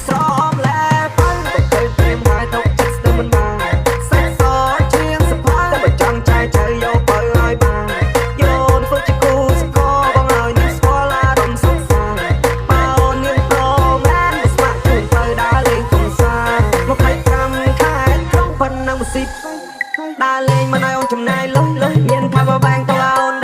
ស្រមលែផងទៅព្រៀមហើយទុកចិត្តស្ទើរមិនបានសាច់សជាងសភៅតែបើចង់ចែកចៅយកទៅឲ្យបានយោនធ្វើជាគូស្គាល់បងឲ្យនឹងស្គាល់អារម្មណ៍សុខសាន្តបើអូននាងព្រមលែនស្ម័គ្រជូនទៅដើរលេងកំសាន្ត25ខែក្នុងប៉ុណ្ណឹងមួយស៊ីដើរលេងមិនឲ្យអូនចំណាយលុយមាន power bank ទៅអូន